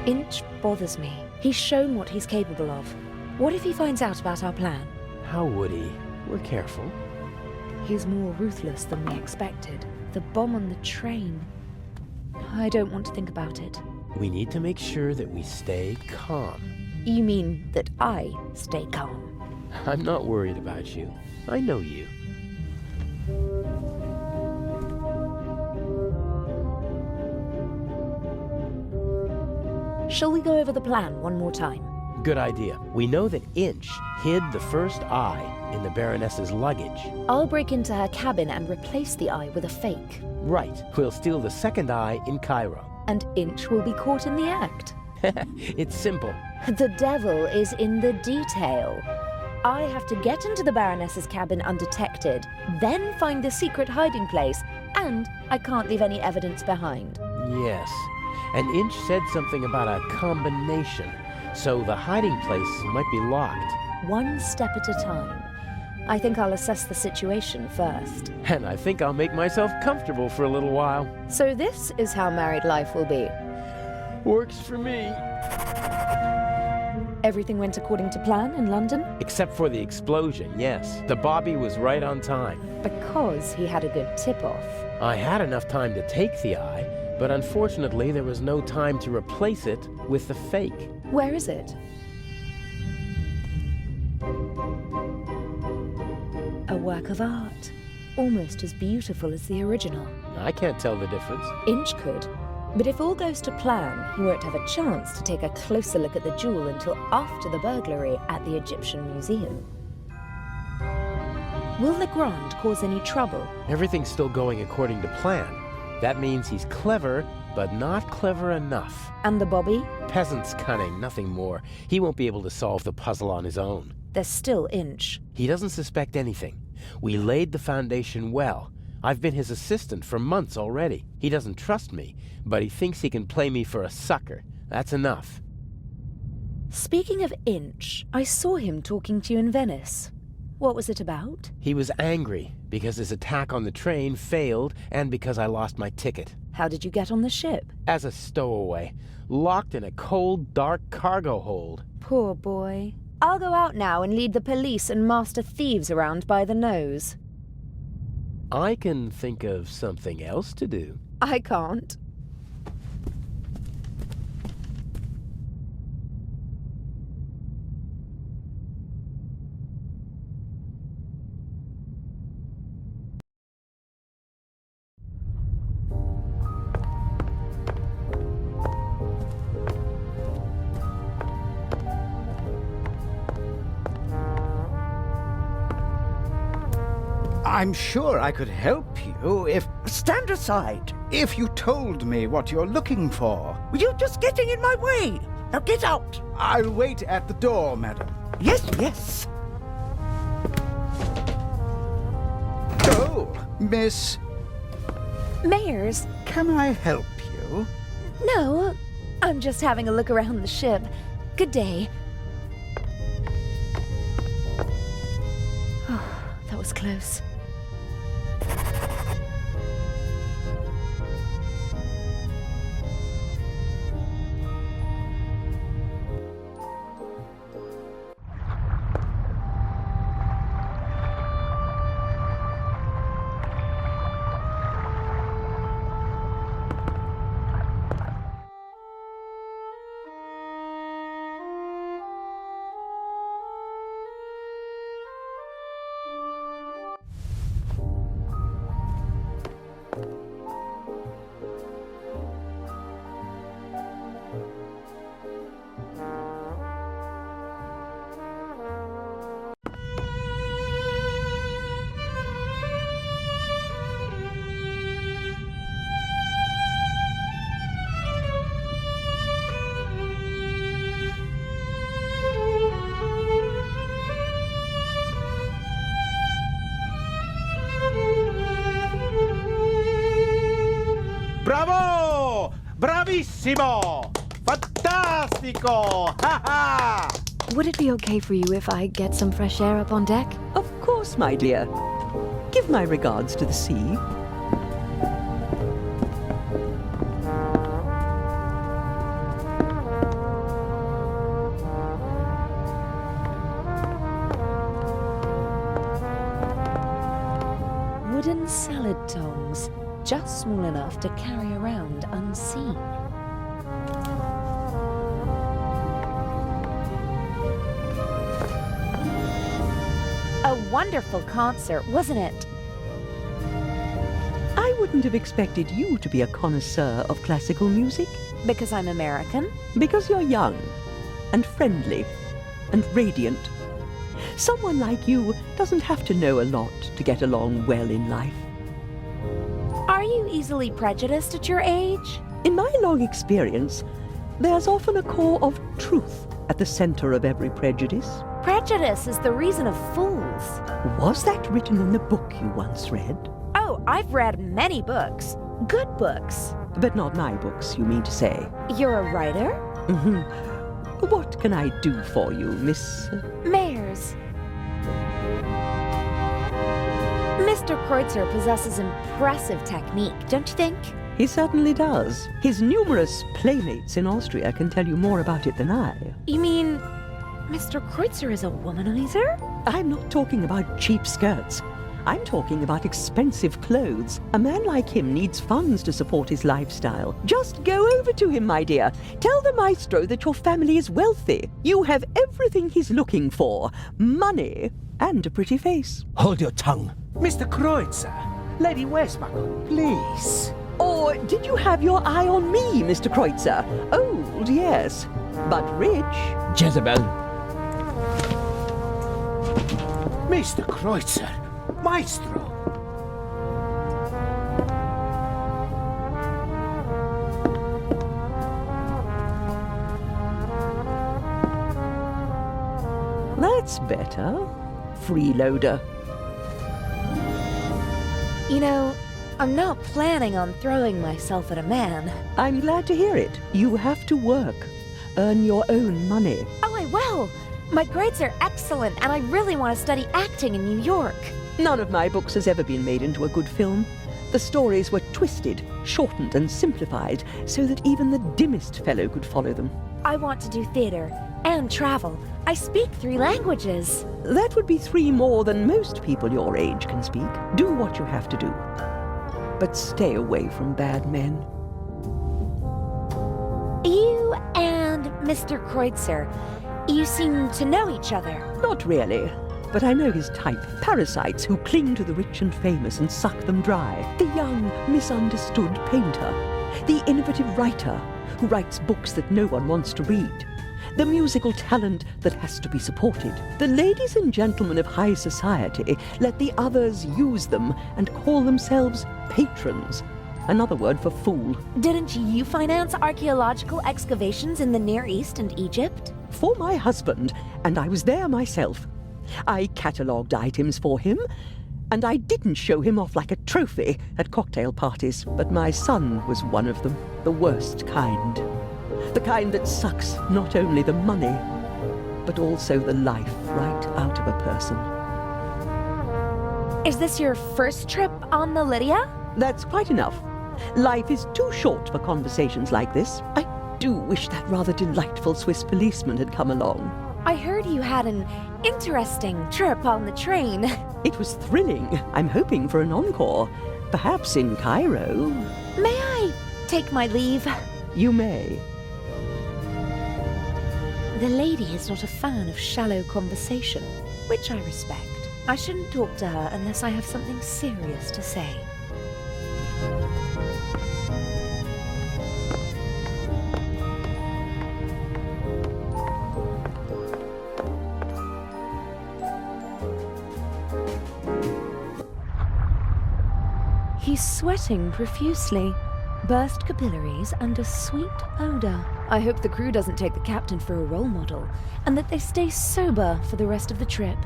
Inch bothers me. He's shown what he's capable of. What if he finds out about our plan? How would he? We're careful. He's more ruthless than we expected. The bomb on the train. I don't want to think about it. We need to make sure that we stay calm. You mean that I stay calm? I'm not worried about you. I know you. Shall we go over the plan one more time? Good idea. We know that Inch hid the first eye in the Baroness's luggage. I'll break into her cabin and replace the eye with a fake. Right. We'll steal the second eye in Cairo. And Inch will be caught in the act. It's simple. The devil is in the detail. I have to get into the Baroness's cabin undetected, then find the secret hiding place, and I can't leave any evidence behind. Yes. And Inch said something about a combination, so the hiding place might be locked. One step at a time. I think I'll assess the situation first. And I think I'll make myself comfortable for a little while. So this is how married life will be. Works for me. Everything went according to plan in London? Except for the explosion, yes. The Bobby was right on time. Because he had a good tip-off. I had enough time to take the eye, but unfortunately there was no time to replace it with the fake. Where is it? A work of art. Almost as beautiful as the original. I can't tell the difference. Inch could. But if all goes to plan, he won't have a chance to take a closer look at the jewel until after the burglary at the Egyptian Museum. Will Legrand cause any trouble? Everything's still going according to plan. That means he's clever, but not clever enough. And the Bobby? Peasant's cunning, nothing more. He won't be able to solve the puzzle on his own. There's still Inch. He doesn't suspect anything. We laid the foundation well. I've been his assistant for months already. He doesn't trust me, but he thinks he can play me for a sucker. That's enough. Speaking of Inch, I saw him talking to you in Venice. What was it about? He was angry because his attack on the train failed and because I lost my ticket. How did you get on the ship? As a stowaway, locked in a cold, dark cargo hold. Poor boy. I'll go out now and lead the police and master thieves around by the nose. I can think of something else to do. I can't. I'm sure I could help you if... Stand aside. if you told me what you're looking for. You're just getting in my way. Now get out. I'll wait at the door, madam. Yes, yes. Oh, Miss... Mayors? Can I help you? No, I'm just having a look around the ship. Good day. Oh, that was close. Bravo! Bravissimo! Fantastico! Ha ha! Would it be okay for you if I get some fresh air up on deck? Of course, my dear. Give my regards to the sea. tongs, just small enough to carry around unseen. A wonderful concert, wasn't it? I wouldn't have expected you to be a connoisseur of classical music. Because I'm American? Because you're young, and friendly, and radiant. Someone like you doesn't have to know a lot to get along well in life. Are you easily prejudiced at your age? In my long experience, there's often a core of truth at the center of every prejudice. Prejudice is the reason of fools. Was that written in the book you once read? Oh, I've read many books. Good books. But not my books, you mean to say? You're a writer? Mm-hmm. What can I do for you, Miss... Mayors. Mr. Kreutzer possesses impressive technique, don't you think? He certainly does. His numerous playmates in Austria can tell you more about it than I. You mean Mr. Kreutzer is a womanizer? I'm not talking about cheap skirts. I'm talking about expensive clothes. A man like him needs funds to support his lifestyle. Just go over to him, my dear. Tell the maestro that your family is wealthy. You have everything he's looking for. Money and a pretty face. Hold your tongue. Mr. Kreutzer, Lady Westbuckle, please. Or did you have your eye on me, Mr. Kreutzer? Old, yes, but rich. Jezebel. Mr. Kreutzer, Maestro. That's better. Freeloader. You know, I'm not planning on throwing myself at a man. I'm glad to hear it. You have to work. Earn your own money. Oh, I will. My grades are excellent, and I really want to study acting in New York. None of my books has ever been made into a good film. The stories were twisted, shortened, and simplified so that even the dimmest fellow could follow them. I want to do theater and travel. I speak 3 languages. That would be 3 more than most people your age can speak. Do what you have to do. But stay away from bad men. You and Mr. Kreutzer, you seem to know each other. Not really. But I know his type. Parasites who cling to the rich and famous and suck them dry. The young, misunderstood painter. The innovative writer who writes books that no one wants to read. The musical talent that has to be supported. The ladies and gentlemen of high society let the others use them and call themselves patrons. Another word for fool. Didn't you finance archaeological excavations in the Near East and Egypt? For my husband, and I was there myself. I catalogued items for him, and I didn't show him off like a trophy at cocktail parties. But my son was one of them, the worst kind. The kind that sucks not only the money, but also the life right out of a person. Is this your first trip on the Lydia? That's quite enough. Life is too short for conversations like this. I do wish that rather delightful Swiss policeman had come along. I heard you had an interesting trip on the train. It was thrilling. I'm hoping for an encore. Perhaps in Cairo. May I take my leave? You may. The lady is not a fan of shallow conversation, which I respect. I shouldn't talk to her unless I have something serious to say. He's sweating profusely, burst capillaries and a sweet odor. I hope the crew doesn't take the captain for a role model, and that they stay sober for the rest of the trip.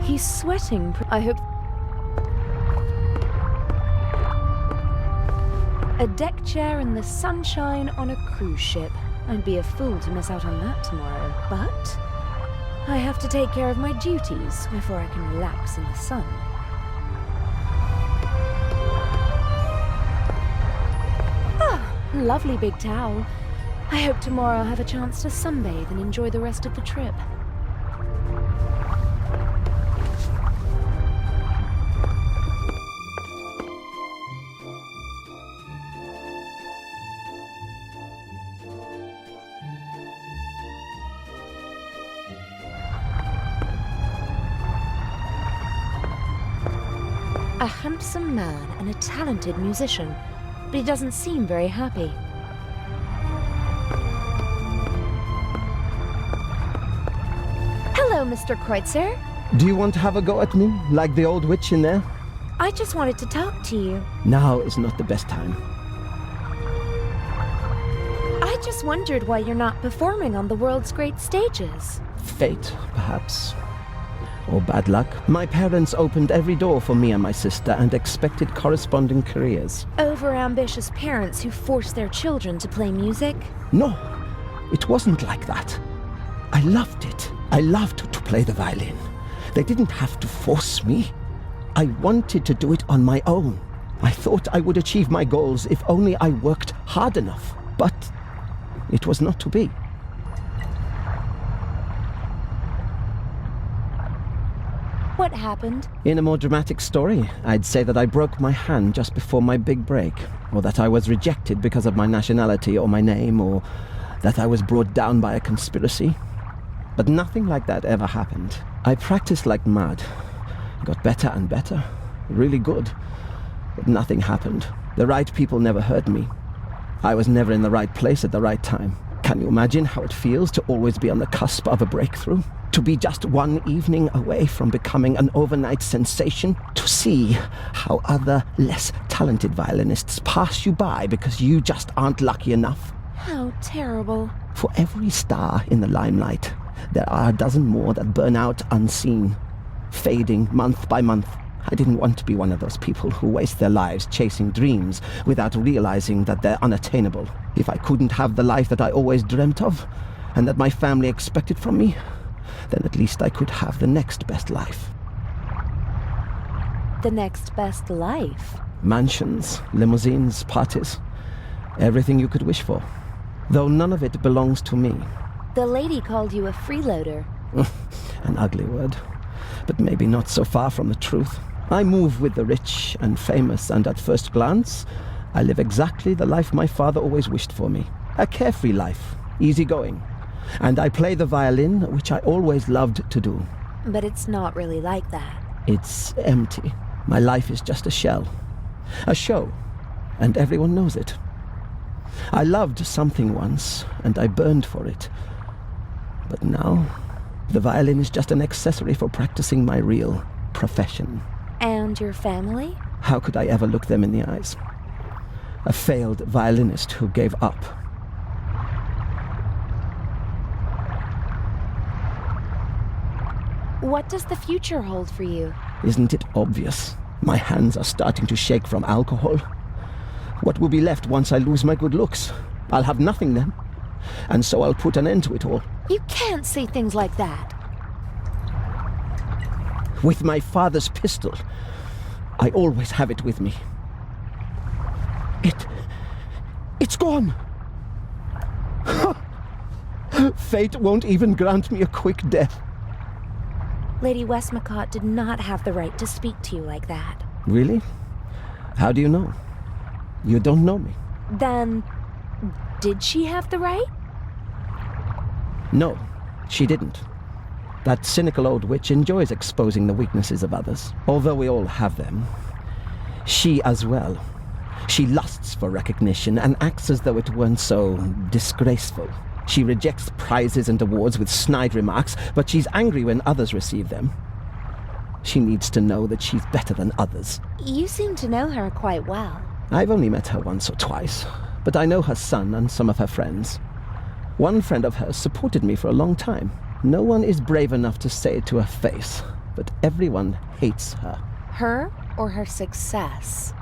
He's sweating. I hope... A deck chair in the sunshine on a cruise ship. I'd be a fool to miss out on that tomorrow, but I have to take care of my duties before I can relax in the sun. Lovely big towel. I hope tomorrow I'll have a chance to sunbathe and enjoy the rest of the trip. A handsome man and a talented musician, but he doesn't seem very happy. Hello, Mr. Kreutzer. Do you want to have a go at me, like the old witch in there? I just wanted to talk to you. Now is not the best time. I just wondered why you're not performing on the world's great stages. Fate, perhaps. Or bad luck. My parents opened every door for me and my sister and expected corresponding careers. Overambitious parents who force their children to play music? No, it wasn't like that. I loved it. I loved to play the violin. They didn't have to force me. I wanted to do it on my own. I thought I would achieve my goals if only I worked hard enough. But it was not to be. What happened? In a more dramatic story, I'd say that I broke my hand just before my big break, or that I was rejected because of my nationality or my name, or that I was brought down by a conspiracy. But nothing like that ever happened. I practiced like mad, got better and better, really good, but nothing happened. The right people never heard me. I was never in the right place at the right time. Can you imagine how it feels to always be on the cusp of a breakthrough? To be just one evening away from becoming an overnight sensation? To see how other, less talented violinists pass you by because you just aren't lucky enough? How terrible. For every star in the limelight, there are a dozen more that burn out unseen, fading month by month. I didn't want to be one of those people who waste their lives chasing dreams without realizing that they're unattainable. If I couldn't have the life that I always dreamt of, and that my family expected from me, then at least I could have the next best life. The next best life? Mansions, limousines, parties, everything you could wish for. Though none of it belongs to me. The lady called you a freeloader. An ugly word, but maybe not so far from the truth. I move with the rich and famous, and at first glance, I live exactly the life my father always wished for me. A carefree life, easygoing. And I play the violin, which I always loved to do. But it's not really like that. It's empty. My life is just a shell. A show, and everyone knows it. I loved something once, and I burned for it. But now, the violin is just an accessory for practicing my real profession. And your family? How could I ever look them in the eyes? A failed violinist who gave up. What does the future hold for you? Isn't it obvious? My hands are starting to shake from alcohol. What will be left once I lose my good looks? I'll have nothing then. And so I'll put an end to it all. You can't say things like that. With my father's pistol, I always have it with me. It's gone! Fate won't even grant me a quick death. Lady Westmacott did not have the right to speak to you like that. Really? How do you know? You don't know me. Then, did she have the right? No, she didn't. That cynical old witch enjoys exposing the weaknesses of others. Although we all have them. She as well. She lusts for recognition and acts as though it weren't so disgraceful. She rejects prizes and awards with snide remarks, but she's angry when others receive them. She needs to know that she's better than others. You seem to know her quite well. I've only met her once or twice, but I know her son and some of her friends. One friend of hers supported me for a long time. No one is brave enough to say it to her face, but everyone hates her. Her or her success?